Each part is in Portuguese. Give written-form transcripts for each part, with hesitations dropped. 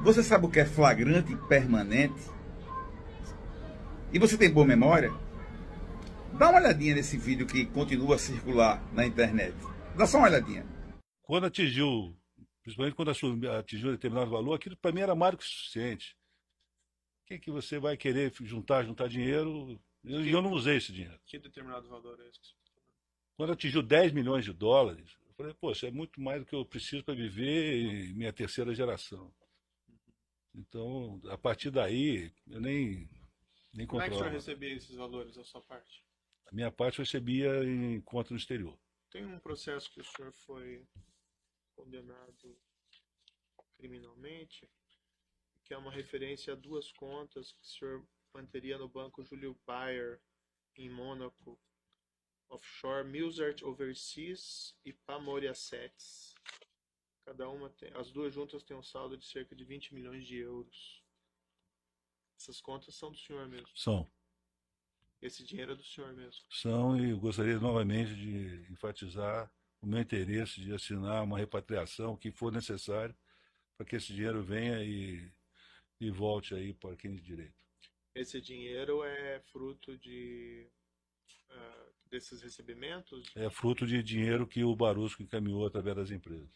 Você sabe o que é flagrante e permanente? E você tem boa memória? Dá uma olhadinha nesse vídeo que continua a circular na internet. Dá só uma olhadinha. Quando atingiu, principalmente quando atingiu determinado valor, aquilo para mim era mais do que suficiente. O que, que você vai querer juntar dinheiro? Eu não usei esse dinheiro. Que determinado valor é esse que você está falando? Quando atingiu 10 milhões de dólares, eu falei, poxa, é muito mais do que eu preciso para viver em minha terceira geração. Então, a partir daí, eu nem Como é que o senhor controlo. recebia esses valores da sua parte? A minha parte eu recebia em conta no exterior. Tem um processo que o senhor foi condenado criminalmente, que é uma referência a duas contas que o senhor manteria no banco Júlio Bayer, em Mônaco, offshore, Milsart Overseas e Pamori Assets. Cada uma tem, as duas juntas têm um saldo de cerca de 20 milhões de euros. Essas contas são do senhor mesmo. São. Esse dinheiro é do senhor mesmo. São, e eu gostaria novamente de enfatizar o meu interesse de assinar uma repatriação que for necessário para que esse dinheiro venha e volte aí para quem de direito. Esse dinheiro é fruto desses recebimentos? É fruto de dinheiro que o Barusco encaminhou através das empresas.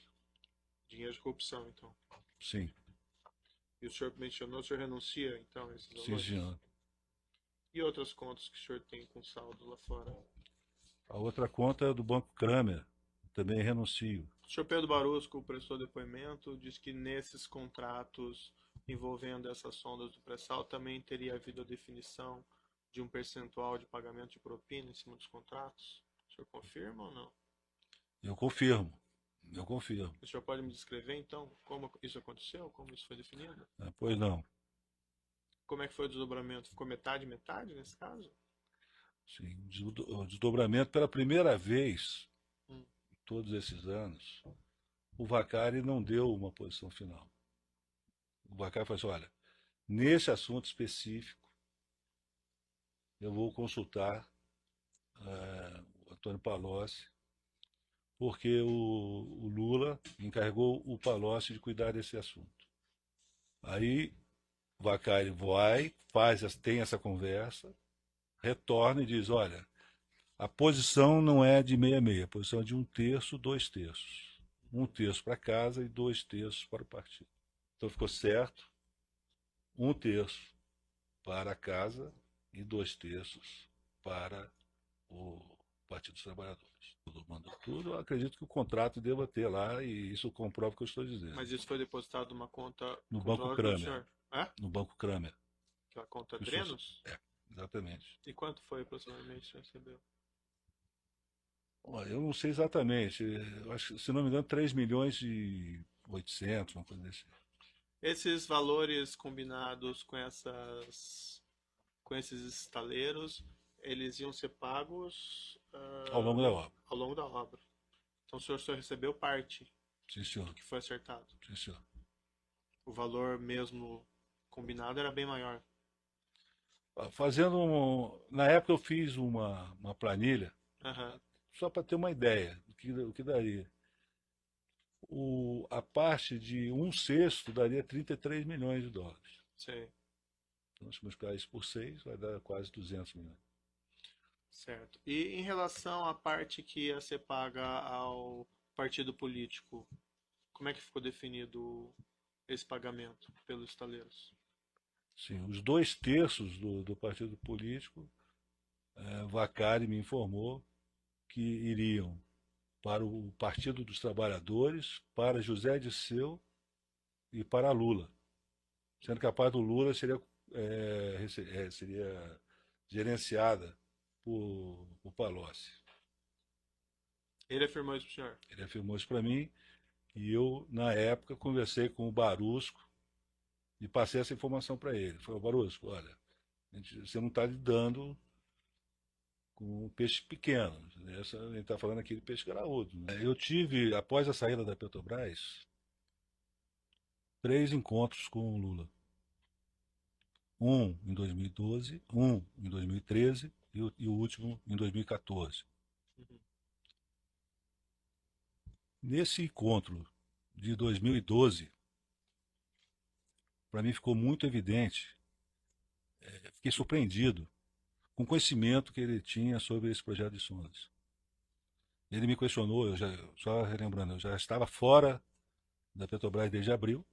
Dinheiro de corrupção, então. Sim, E o senhor mencionou, o senhor renuncia, então, a esses sim, valores? senhor. E outras contas que o senhor tem com saldo lá fora? A outra conta é do Banco Kramer, também renuncio. O senhor Pedro Barusco prestou depoimento, diz que nesses contratos envolvendo essas sondas do pré-sal também teria havido a definição de um percentual de pagamento de propina em cima dos contratos. O senhor confirma ou não? Eu confirmo, eu confirmo. O senhor pode me descrever, então, como isso aconteceu, como isso foi definido? Pois não. Como é que foi o desdobramento? Ficou metade, metade nesse caso? Sim, o desdobramento pela primeira vez Hum. em todos esses anos, o Vacari não deu uma posição final. O Vacari falou assim, olha, nesse assunto específico, eu vou consultar o Antônio Palocci, porque o Lula encarregou o Palocci de cuidar desse assunto. Aí o Vacari vai, tem essa conversa, retorna e diz, olha, a posição não é de meia-meia, a posição é de um terço, dois terços. Um terço para casa e dois terços para o partido. Então ficou certo, um terço para a casa e dois terços para o Partido dos Trabalhadores. Tudo mandou tudo, eu acredito que o contrato deva ter lá e isso comprova o que eu estou dizendo. Mas isso foi depositado numa conta No Banco controlada pelo Kramer. senhor? É? No Banco Kramer. Aquela conta Que Drenos? é, exatamente. E quanto foi aproximadamente que o senhor recebeu? Olha, eu não sei exatamente. Eu acho, se não me engano, 3 milhões e 800, uma coisa desse. Esses valores combinados com esses estaleiros, eles iam ser pagos Ao longo da obra. ao longo da obra. Então o senhor só recebeu parte Sim, do senhor. que foi acertado. Sim, senhor. O valor mesmo combinado era bem maior. Na época eu fiz uma planilha, Aham, só para ter uma ideia do que daria. A parte de um sexto daria 33 milhões de dólares. sei, Então, se multiplicar isso por 6, vai dar quase 200 milhões. certo. E em relação à parte que ia ser paga ao partido político, como é que ficou definido esse pagamento pelos estaleiros? Sim, os dois terços do partido político, Vacari me informou que iriam para o Partido dos Trabalhadores, para José Disseu e para Lula. Sendo que a parte do Lula seria gerenciada por Palocci. Ele afirmou isso pro senhor? Ele afirmou isso para mim e eu, na época, conversei com o Barusco e passei essa informação para ele. Falei, Barusco, olha, você não está lidando com um peixe pequeno. A gente está falando aqui de peixe graúdo. Né? Eu tive, após a saída da Petrobras, 3 encontros com o Lula. Um em 2012, um em 2013 e o último em 2014. Uhum. Nesse encontro de 2012, para mim ficou muito evidente, fiquei surpreendido com o conhecimento que ele tinha sobre esse projeto de sondas. Ele me questionou, só relembrando, eu já estava fora da Petrobras desde abril.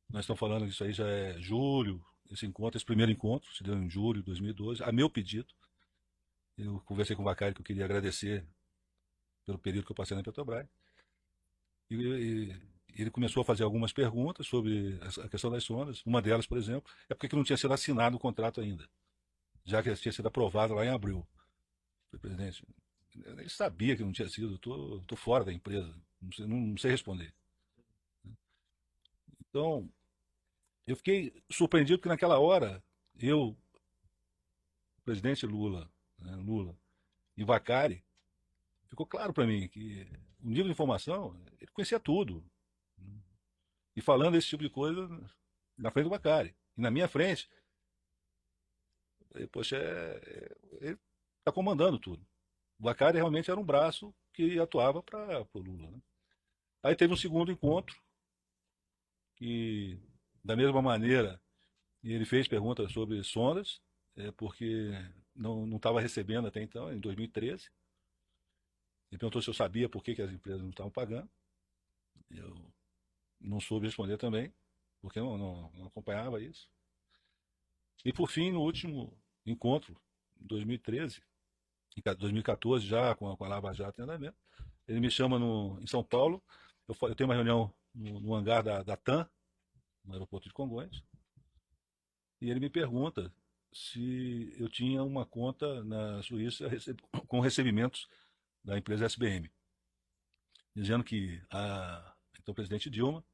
Nós estamos falando que isso aí já é julho, esse primeiro encontro, se deu em julho de 2012, a meu pedido. Eu conversei com o Vacari, que eu queria agradecer pelo período que eu passei na Petrobras. E ele começou a fazer algumas perguntas sobre a questão das sondas. Uma delas, por exemplo, é porque não tinha sido assinado o contrato ainda, já que tinha sido aprovado lá em abril. Falei, presidente, eu nem sabia que não tinha sido, estou fora da empresa, não sei responder. Então, eu fiquei surpreendido porque naquela hora, o presidente Lula, né, e Vacari, ficou claro para mim que o nível de informação, ele conhecia tudo. E falando esse tipo de coisa na frente do Vacari. E na minha frente, poxa, ele está comandando tudo. O Vacari realmente era um braço que atuava para o Lula. Né? Aí teve um segundo encontro, que da mesma maneira ele fez perguntas sobre sondas, porque não estava recebendo até então, em 2013. Ele perguntou se eu sabia por que as empresas não estavam pagando. Eu não soube responder também, porque eu não acompanhava isso. E por fim, no último encontro, em 2013, em 2014, já com a Lava Jato em andamento, ele me chama em São Paulo. Eu tenho uma reunião no hangar da TAM, no aeroporto de Congonhas, e ele me pergunta se eu tinha uma conta na Suíça com recebimentos da empresa SBM, dizendo que então o presidente Dilma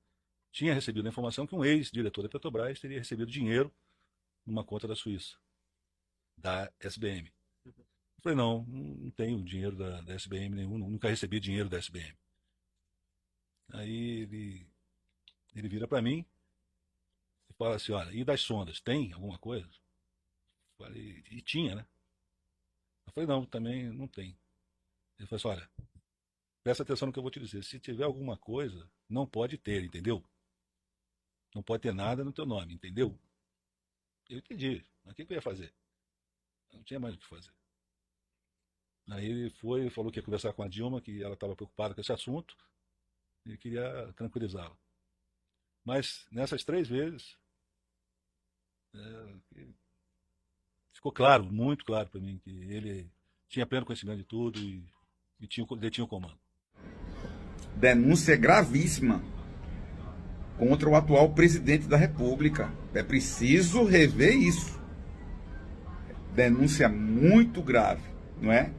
tinha recebido a informação que um ex-diretor da Petrobras teria recebido dinheiro numa conta da Suíça, da SBM. Eu falei, não tenho dinheiro da SBM nenhum, nunca recebi dinheiro da SBM. Aí ele vira para mim e fala assim, olha, e das sondas, tem alguma coisa? Eu falei, e tinha, né? Eu falei, não, também não tem. Ele falou assim, olha, presta atenção no que eu vou te dizer, se tiver alguma coisa, não pode ter, entendeu? Não pode ter nada no teu nome, entendeu? Eu entendi, mas o que eu ia fazer? Eu não tinha mais o que fazer. Aí ele falou que ia conversar com a Dilma, que ela estava preocupada com esse assunto, e queria tranquilizá-la. Mas nessas 3 vezes, ficou claro, muito claro para mim, que ele tinha pleno conhecimento de tudo e detinha o comando. Denúncia gravíssima contra o atual presidente da República. É preciso rever isso. Denúncia muito grave, não é?